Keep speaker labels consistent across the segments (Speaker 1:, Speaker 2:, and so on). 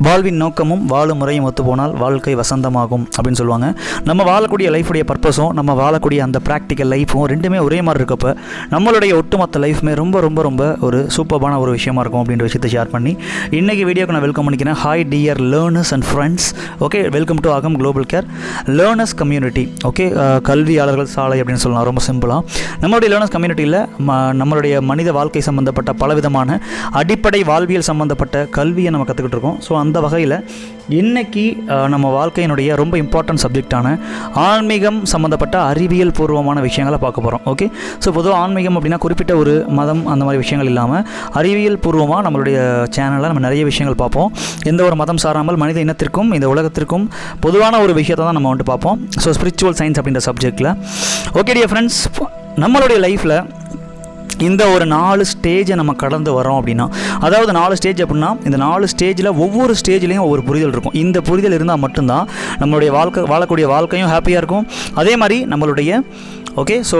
Speaker 1: வாழ்வின் நோக்கமும் வாழும் முறையும் ஒத்து போனால் வாழ்க்கை வசந்தமாகும் அப்படின்னு சொல்லுவாங்க. நம்ம வாழக்கூடிய லைஃபுடைய பர்பஸும் நம்ம வாழக்கூடிய அந்த ப்ராக்டிக்கல் லைஃப்பும் ரெண்டுமே ஒரே மாதிரி இருக்கப்போ நம்மளுடைய ஒட்டுமொத்த லைஃப்மே ரொம்ப ரொம்ப ரொம்ப ஒரு சூப்பரான ஒரு விஷயமா இருக்கும் அப்படின்ற விஷயத்தை ஷேர் பண்ணி இன்றைக்கி வீடியோக்கு நான் வெல்கம் பண்ணிக்கிறேன். Hi dear learners and friends. Okay, welcome to Agam global care learners community. Okay, கல்வியாளர்கள் சாலை அப்படின்னு சொல்லலாம் ரொம்ப சிம்பிளாக. நம்மளுடைய லேர்னர்ஸ் கம்யூனிட்டியில் நம்மளுடைய மனித வாழ்க்கை சம்மந்தப்பட்ட பலவிதமான அடிப்படை வாழ்வியல் சம்மந்தப்பட்ட கல்வியை நம்ம கற்றுக்கிட்டு இருக்கோம். ஸோ அந்த வகையில் இன்றைக்கி நம்ம வாழ்க்கையினுடைய ரொம்ப இம்பார்ட்டன்ட் சப்ஜெக்டான ஆன்மீகம் சம்மந்தப்பட்ட அறிவியல் பூர்வமான விஷயங்களை பார்க்க போகிறோம். ஓகே, ஸோ பொதுவாக ஆன்மீகம் அப்படின்னா குறிப்பிட்ட ஒரு மதம் அந்த மாதிரி விஷயங்கள் இல்லாமல் அறிவியல் பூர்வமாக நம்மளுடைய சேனலில் நம்ம நிறைய விஷயங்கள் பார்ப்போம். எந்த ஒரு மதம் சாராமல் மனித இனத்திற்கும் இந்த உலகத்திற்கும் பொதுவான ஒரு விஷயத்தை தான் நம்ம வந்துட்டு பார்ப்போம். ஸோ ஸ்பிரிச்சுவல் சயின்ஸ் அப்படின்ற சப்ஜெக்டில். ஓகே டியர் ஃப்ரெண்ட்ஸ், நம்மளுடைய லைஃப்பில் இந்த ஒரு 4 ஸ்டேஜை நம்ம கடந்து வரோம் அப்படின்னா, அதாவது 4 ஸ்டேஜ் அப்படின்னா இந்த 4 ஸ்டேஜில் ஒவ்வொரு ஸ்டேஜ்லேயும் ஒவ்வொரு புரிதல் இருக்கும். இந்த புரிதல் இருந்தால் மட்டும்தான் நம்மளுடைய வாழக்கூடிய வாழ்க்கையும் ஹாப்பியாக இருக்கும். அதே மாதிரி நம்மளுடைய ஓகே, ஸோ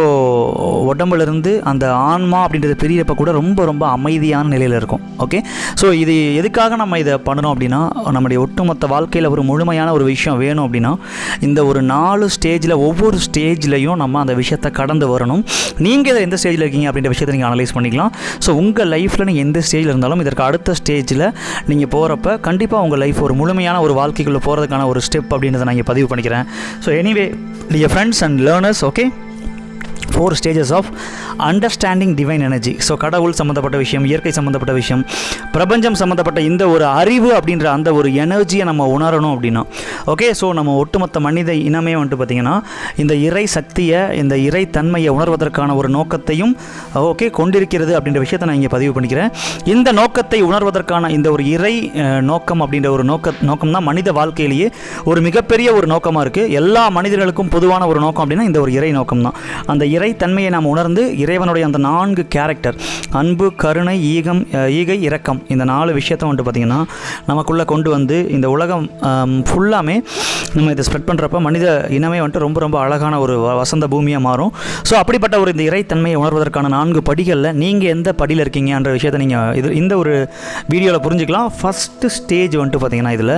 Speaker 1: உடம்புலேருந்து அந்த ஆன்மா அப்படின்றது பிரியப்போ கூட ரொம்ப ரொம்ப அமைதியான நிலையில் இருக்கும். ஓகே, ஸோ இது எதுக்காக நம்ம இதை பண்ணணும் அப்படின்னா, நம்முடைய ஒட்டுமொத்த வாழ்க்கையில் ஒரு முழுமையான ஒரு விஷயம் வேணும் அப்படின்னா இந்த ஒரு 4 ஸ்டேஜில் ஒவ்வொரு ஸ்டேஜ்லையும் நம்ம அந்த விஷயத்தை கடந்து வரணும். நீங்கள் இதை எந்த ஸ்டேஜில் இருக்கீங்க அப்படின்ற விஷயத்தை நீங்கள் அனலைஸ் பண்ணிக்கலாம். ஸோ உங்கள் லைஃப்பில் நீங்கள் எந்த ஸ்டேஜில் இருந்தாலும் இதற்கு அடுத்த ஸ்டேஜில் நீங்கள் போகிறப்ப கண்டிப்பாக உங்கள் லைஃப் ஒரு முழுமையான ஒரு வாழ்க்கைக்குள்ளே போகிறதுக்கான ஒரு ஸ்டெப் அப்படின்றத நான் இங்கே பதிவு பண்ணிக்கிறேன். So anyway dear friends and learners, okay, 4 stages of understanding divine energy. So கடவுள் சம்மந்தப்பட்ட விஷயம், இயற்கை சம்மந்தப்பட்ட விஷயம், பிரபஞ்சம் சம்மந்தப்பட்ட இந்த ஒரு அறிவு அப்படின்ற அந்த ஒரு எனர்ஜியை நம்ம உணரணும் அப்படின்னா, ஓகே, ஸோ நம்ம ஒட்டுமொத்த மனித இனமே வந்துட்டு பார்த்திங்கன்னா இந்த இறை சக்தியை, இந்த இறை தன்மையை உணர்வதற்கான ஒரு நோக்கத்தையும் ஓகே கொண்டிருக்கிறது அப்படின்ற விஷயத்தை நான் இங்கே பதிவு பண்ணிக்கிறேன். இந்த நோக்கத்தை உணர்வதற்கான இந்த ஒரு இறை நோக்கம் அப்படின்ற ஒரு நோக்கம் தான் மனித வாழ்க்கையிலேயே ஒரு மிகப்பெரிய ஒரு நோக்கமாக இருக்குது. எல்லா மனிதர்களுக்கும் பொதுவான ஒரு நோக்கம் அப்படின்னா இந்த ஒரு இறை நோக்கம் தான். அந்த இறை தன்மையை நாம் உணர்ந்து இறைவனுடைய அந்த 4 கேரக்டர், அன்பு, கருணை, ஈகை, இரக்கம், இந்த 4 விஷயத்தை வந்துட்டு பார்த்திங்கன்னா நமக்குள்ளே கொண்டு வந்து இந்த உலகம் ஃபுல்லாமே நம்ம இதை ஸ்ப்ரெட் பண்ணுறப்ப மனித இனமே வந்துட்டு ரொம்ப ரொம்ப அழகான ஒரு வசந்த பூமியாக மாறும். ஸோ அப்படிப்பட்ட ஒரு இந்த இறைத்தன்மையை உணர்வதற்கான 4 படிகளில் நீங்கள் எந்த படியில் இருக்கீங்கன்ற விஷயத்தை நீங்கள் இந்த ஒரு வீடியோவில் புரிஞ்சுக்கலாம். ஃபஸ்ட்டு ஸ்டேஜ் வந்துட்டு பார்த்திங்கன்னா இதில்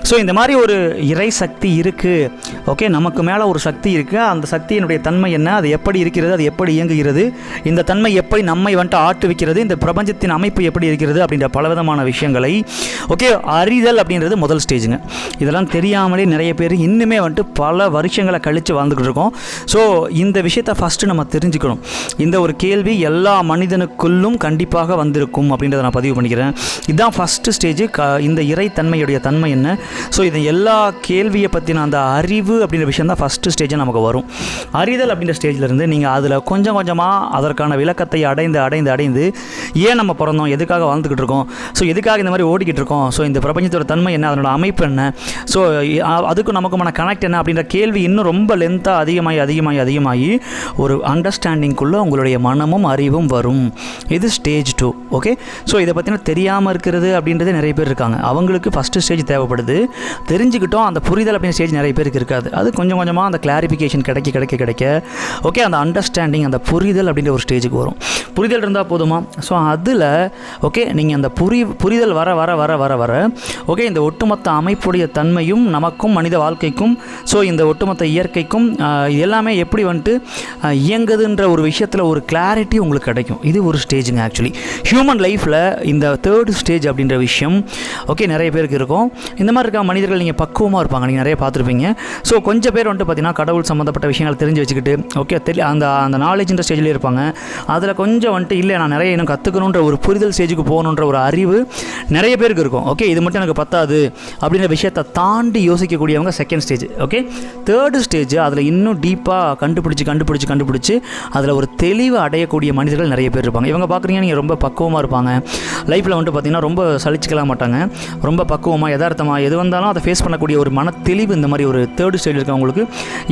Speaker 1: ஸோ இந்த மாதிரி ஒரு இறை சக்தி இருக்குது. ஓகே, நமக்கு மேலே ஒரு சக்தி இருக்குது. அந்த சக்தியினுடைய தன்மை என்ன, அது எப்படி இருக்கிறது, அது எப்படி இயங்குகிறது, இந்த தன்மை எப்படி நம்மை வந்துட்டு ஆட்டுவிக்கிறது, இந்த பிரபஞ்சத்தின் அமைப்பு எப்படி இருக்கிறது அப்படின்ற பலவிதமான விஷயங்களை ஓகே அறிதல் அப்படின்றது முதல் ஸ்டேஜுங்க. இதெல்லாம் தெரியாமலே நிறைய பேர் இன்னுமே வந்துட்டு பல வருஷங்களை கழித்து வாழ்ந்துக்கிட்டு இருக்கோம். ஸோ இந்த விஷயத்தை ஃபஸ்ட்டு நம்ம தெரிஞ்சுக்கணும். இந்த ஒரு கேள்வி எல்லா மனிதனுக்குள்ளும் கண்டிப்பாக வந்திருக்கும் அப்படின்றத நான் பதிவு பண்ணிக்கிறேன். இதுதான் ஃபஸ்ட்டு ஸ்டேஜ். இந்த இறைத்தன்மையுடைய தன்மை என்ன, ஸோ இது எல்லா கேள்வியை பற்றின அந்த அறிவு அப்படின்ற விஷயம் தான் ஃபஸ்ட்டு ஸ்டேஜாக நமக்கு வரும். அறிதல் அப்படின்ற ஸ்டேஜில் இருந்து நீங்கள் அதில் கொஞ்சம் கொஞ்சமாக அதற்கான விளக்கத்தை அடைந்து ஏன் நம்ம பிறந்தோம், எதுக்காக வாழ்ந்துக்கிட்டு இருக்கோம், ஸோ எதுக்காக இந்த மாதிரி ஓடிக்கிட்டு இருக்கோம், ஸோ இந்த பிரபஞ்சத்தோட தன்மை என்ன, அதனோட அமைப்பு என்ன, ஸோ அதுக்கும் நமக்குமான கனெக்ட் என்ன அப்படின்ற கேள்வி இன்னும் ரொம்ப லென்த்தாக அதிகமாகி ஒரு அண்டர்ஸ்டாண்டிங்குள்ளே உங்களுடைய மனமும் அறிவும் வரும். இது ஸ்டேஜ் 2. ஓகே, ஸோ இதை பற்றின தெரியாமல் இருக்கிறது அப்படின்றதே நிறைய பேர் இருக்காங்க. அவங்களுக்கு ஃபஸ்ட்டு ஸ்டேஜ் தேவைப்படுது. தெரிஞ்சுக்கிட்டோம், அந்த புரிதல் அப்படின்ற ஸ்டேஜ் நிறைய பேருக்கு இருக்காது. அது கொஞ்சம் கொஞ்சமாக அந்த கிளாரிஃபிகேஷன் கிடைக்க ஓகே அந்த அண்டர்ஸ்டாண்டிங், அந்த புரிதல் அப்படின்ற ஒரு ஸ்டேஜுக்கு வரும். புரிதல் இருந்தால் போதுமா? ஸோ அதில் ஓகே நீங்கள் அந்த புரிதல் வர ஓகே இந்த ஒட்டுமொத்த அமைப்புடைய தன்மையும் நமக்கும் மனித வாழ்க்கைக்கும், ஸோ இந்த ஒட்டுமொத்த இயற்கைக்கும் எல்லாமே எப்படி வந்துட்டு இயங்குதுன்ற ஒரு விஷயத்தில் ஒரு கிளாரிட்டி உங்களுக்கு கிடைக்கும். இது ஒரு ஸ்டேஜுங்க. ஆக்சுவலி ஹியூமன் லைஃப்பில் இந்த 3rd ஸ்டேஜ் அப்படின்ற விஷயம் ஓகே நிறைய பேருக்கு இருக்கும். இந்த மாதிரி இருக்க மனிதர்கள் நீங்கள் பக்குவமாக இருப்பாங்க, நீங்கள் நிறைய பார்த்துருப்பீங்க. ஸோ கொஞ்சம் பேர் வந்துட்டு பார்த்திங்கன்னா கடவுள் சம்மந்தப்பட்ட விஷயங்கள் தெரிஞ்சு வச்சுக்கிட்டு ஓகே அந்த நாலேஜ்ன்ற ஸ்டேஜ்லேயே இருப்பாங்க. அதில் கொஞ்சம் வந்துட்டு இல்லை நான் நிறைய இன்னும் கற்றுக்கணுன்ற ஒரு புரிதல் ஸ்டேஜுக்கு போகணுன்ற ஒரு அறிவு நிறைய பேருக்கு இருக்கும். ஓகே, இது மட்டும் எனக்கு பத்தாது அப்படின்ற விஷயத்தை தாண்டி யோசிக்கக்கூடியவங்க 2nd stage. Okay, 3rd stage அதில் இன்னும் டீப்பாக கண்டுபிடிச்சி அதில் ஒரு தெளிவு அடையக்கூடிய மனிதர்கள் நிறைய பேர் இருப்பாங்க. இவங்க பார்க்குறீங்க நீங்கள் ரொம்ப பக்குவமாக இருப்பாங்க. லைஃப்பில் வந்துட்டு பார்த்திங்கன்னா ரொம்ப சலிச்சிக்கலாம் மாட்டாங்க. ரொம்ப பக்குவமாக யதார்த்தமாக எது வந்தாலும் அதை ஃபேஸ் பண்ணக்கூடிய ஒரு மன தெளிவு இந்த மாதிரி ஒரு 3rd ஸ்டேஜ் இருக்கவங்களுக்கு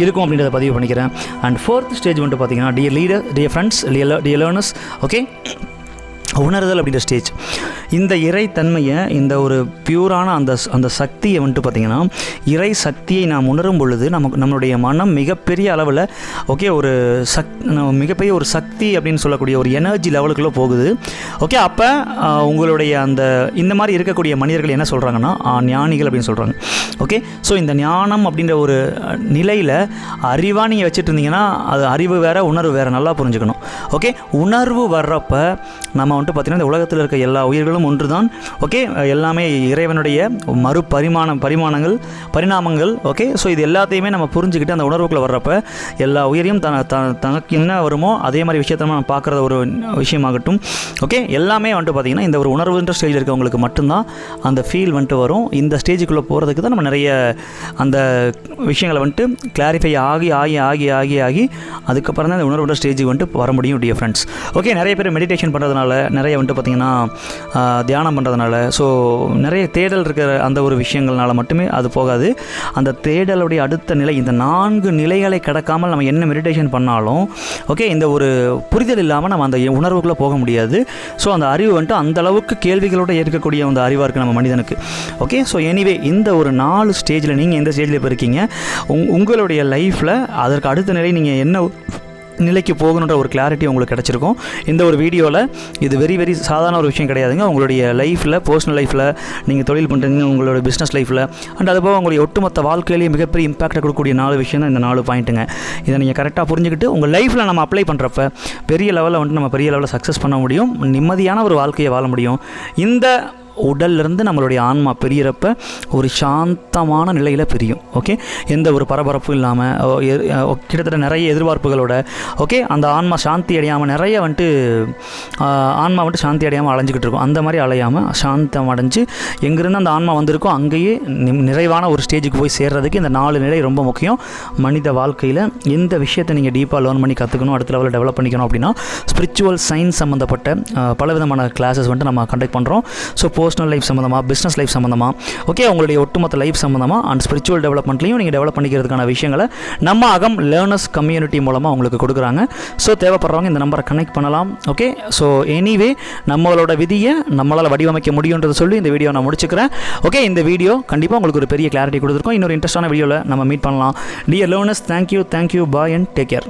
Speaker 1: இருக்கும் அப்படின்றத பதிவு பண்ணிக்கிறேன். அண்ட் 4th ஸ்டேஜ் வந்துட்டு பார்த்தீங்கன்னா dear leader, dear friends, dear learners, okay உணர்தல் அப்படின்ற ஸ்டேஜ். இந்த இறைத்தன்மையை, இந்த ஒரு பியூரான அந்த சக்தியை வந்துட்டு பார்த்திங்கன்னா, இறை சக்தியை நாம் உணரும் பொழுது நம்மளுடைய மனம் மிகப்பெரிய அளவில் ஓகே ஒரு மிகப்பெரிய ஒரு சக்தி அப்படின்னு சொல்லக்கூடிய ஒரு எனர்ஜி லெவலுக்குள்ளே போகுது. ஓகே, அப்போ உங்களுடைய இந்த மாதிரி இருக்கக்கூடிய மனிதர்கள் என்ன சொல்கிறாங்கன்னா ஞானிகள் அப்படின்னு சொல்கிறாங்க. ஓகே, ஸோ இந்த ஞானம் அப்படின்ற ஒரு நிலையில் அறிவாக நீங்கள் வச்சுட்டு இருந்தீங்கன்னா அது அறிவு வேறு, உணர்வு வேறு, நல்லா புரிஞ்சுக்கணும். ஓகே, உணர்வு வர்றப்ப நம்ம வந்துட்டு பார்த்திங்கன்னா இந்த உலகத்தில் இருக்க எல்லா உயிர்களும் ஒன்று தான். ஓகே, எல்லாமே இறைவனுடைய பரிணாமங்கள். ஓகே, ஸோ இது எல்லாத்தையுமே நம்ம புரிஞ்சுக்கிட்டு அந்த உணர்வுக்குள்ளே வர்றப்ப எல்லா உயிரையும் தனக்கு என்ன வருமோ அதே மாதிரி விஷயத்தை நம்ம பார்க்குற ஒரு விஷயமாகட்டும். ஓகே, எல்லாமே வந்துட்டு பார்த்திங்கன்னா இந்த ஒரு உணர்வுன்ற ஸ்டேஜில் இருக்கவங்களுக்கு மட்டும்தான் அந்த ஃபீல் வந்துட்டு வரும். இந்த ஸ்டேஜுக்குள்ளே போகிறதுக்கு தான் நம்ம நிறைய அந்த விஷயங்களை வந்துட்டு கிளாரிஃபை ஆகி அதுக்கப்புறம் தான் இந்த உணர்வுன்ற ஸ்டேஜுக்கு வந்துட்டு வர முடியும் டியர் ஃப்ரெண்ட்ஸ். ஓகே, நிறைய பேர் மெடிடேஷன் பண்ணுறதுனால, நிறைய வந்துட்டு பார்த்திங்கன்னா தியானம் பண்ணுறதுனால, ஸோ நிறைய தேடல் இருக்கிற அந்த ஒரு விஷயங்கள்னால மட்டுமே அது போகாது. அந்த தேடலுடைய அடுத்த நிலை, இந்த 4 நிலைகளை கடக்காமல் நம்ம என்ன மெடிடேஷன் பண்ணாலும் ஓகே இந்த ஒரு புரிதல் இல்லாமல் நம்ம அந்த உணர்வுக்குள்ளே போக முடியாது. ஸோ அந்த அறிவு வந்துட்டு அந்தளவுக்கு கேள்விகளோடு இருக்கக்கூடிய அந்த அறிவாக இருக்குது நம்ம மனிதனுக்கு. ஓகே, ஸோ எனிவே இந்த ஒரு 4 ஸ்டேஜில் நீங்கள் எந்த ஸ்டேஜில் இப்போ இருக்கீங்க, உங்களுடைய லைஃப்பில் அதற்கு அடுத்த நிலை நீங்கள் என்ன நிலைக்கு போகணுன்ற ஒரு கிளாரிட்டி உங்களுக்கு கிடச்சிருக்கும் இந்த ஒரு வீடியோவில். இது வெரி சாதாரண ஒரு விஷயம் கிடையாதுங்க. உங்களுடைய லைஃப்பில், பர்சனல் லைஃப்பில், நீங்கள் தொழில் பண்ணுறீங்க, உங்களோட பிஸ்னஸ் லைஃப்பில் அண்ட் அதுபோக உங்களுடைய ஒட்டுமொத்த வாழ்க்கையிலேயே மிகப்பெரிய இம்பாக்டை கொடுக்கக்கூடிய 4 விஷயம் தான் இந்த 4 பாயிண்ட்டுங்க. இதை நீங்கள் கரெக்டாக புரிஞ்சுக்கிட்டு உங்கள் லைஃப்பில் நம்ம அப்ளை பண்ணுறப்ப பெரிய லெவலில் வந்துட்டு நம்ம பெரிய லெவலில் சக்ஸஸ் பண்ண முடியும், நிம்மதியான ஒரு வாழ்க்கையை வாழ முடியும். இந்த உடல்லிருந்து நம்மளுடைய ஆன்மா பிரிகிறப்ப ஒரு சாந்தமான நிலையில் பிரியும். ஓகே, எந்த ஒரு பரபரப்பும் இல்லாமல் கிட்டத்தட்ட நிறைய எதிர்பார்ப்புகளோட ஓகே அந்த ஆன்மா சாந்தி அடையாமல் நிறைய வந்துட்டு ஆன்மா வந்துட்டு சாந்தி அடையாமல் அலைஞ்சிக்கிட்டு இருக்கும். அந்த மாதிரி அலையாமல் சாந்தம் அடைஞ்சு எங்கேருந்து அந்த ஆன்மா வந்திருக்கோ அங்கேயே நிறைவான ஒரு ஸ்டேஜுக்கு போய் சேர்றதுக்கு இந்த 4 நிலை ரொம்ப முக்கியம். மனித வாழ்க்கையில் எந்த விஷயத்தை நீங்கள் டீப்பாக லேர்ன் பண்ணி கற்றுக்கணும், அடுத்த லெவலில் டெவலப் பண்ணிக்கணும் அப்படின்னா ஸ்பிரிச்சுவல் சயின்ஸ் சம்மந்தப்பட்ட பலவிதமான கிளாஸஸ் வந்துட்டு நம்ம கண்டக்ட் பண்ணுறோம். ஸோ பர்சனல் லைஃப் சம்மந்தமாக, பிஸ்னஸ் லைஃப் சம்மந்தமாக, ஓகே உங்களுடைய ஒட்டுமொத்த லைஃப் சம்மந்தமாக அண்ட் ஸ்பிரிச்சுவல் டெவலப்மெண்ட்லையும் நீங்கள் டெவலப் பண்ணிக்கிறதுக்கான விஷயங்களை நம்ம அகம் லேர்னர்ஸ் கம்யூனிட்டி மூலமாக உங்களுக்கு கொடுக்குறாங்க. ஸோ தேவைப்படுறவங்க இந்த நம்பரை கனெக்ட் பண்ணலாம். ஓகே, ஸோ எனிவே நம்மளோட விதியை நம்மளால் வடிவமைக்க முடியுன்றதை சொல்லி இந்த வீடியோ நான் முடிச்சுக்கிறேன். ஓகே, இந்த வீடியோ கண்டிப்பாக உங்களுக்கு ஒரு பெரிய கிளாரிட்டி கொடுத்துருக்கோம். இன்னொரு இன்ட்ரெஸ்டான வீடியோவில் நம்ம மீட் பண்ணலாம். Dear learners, thank you, bye and take care.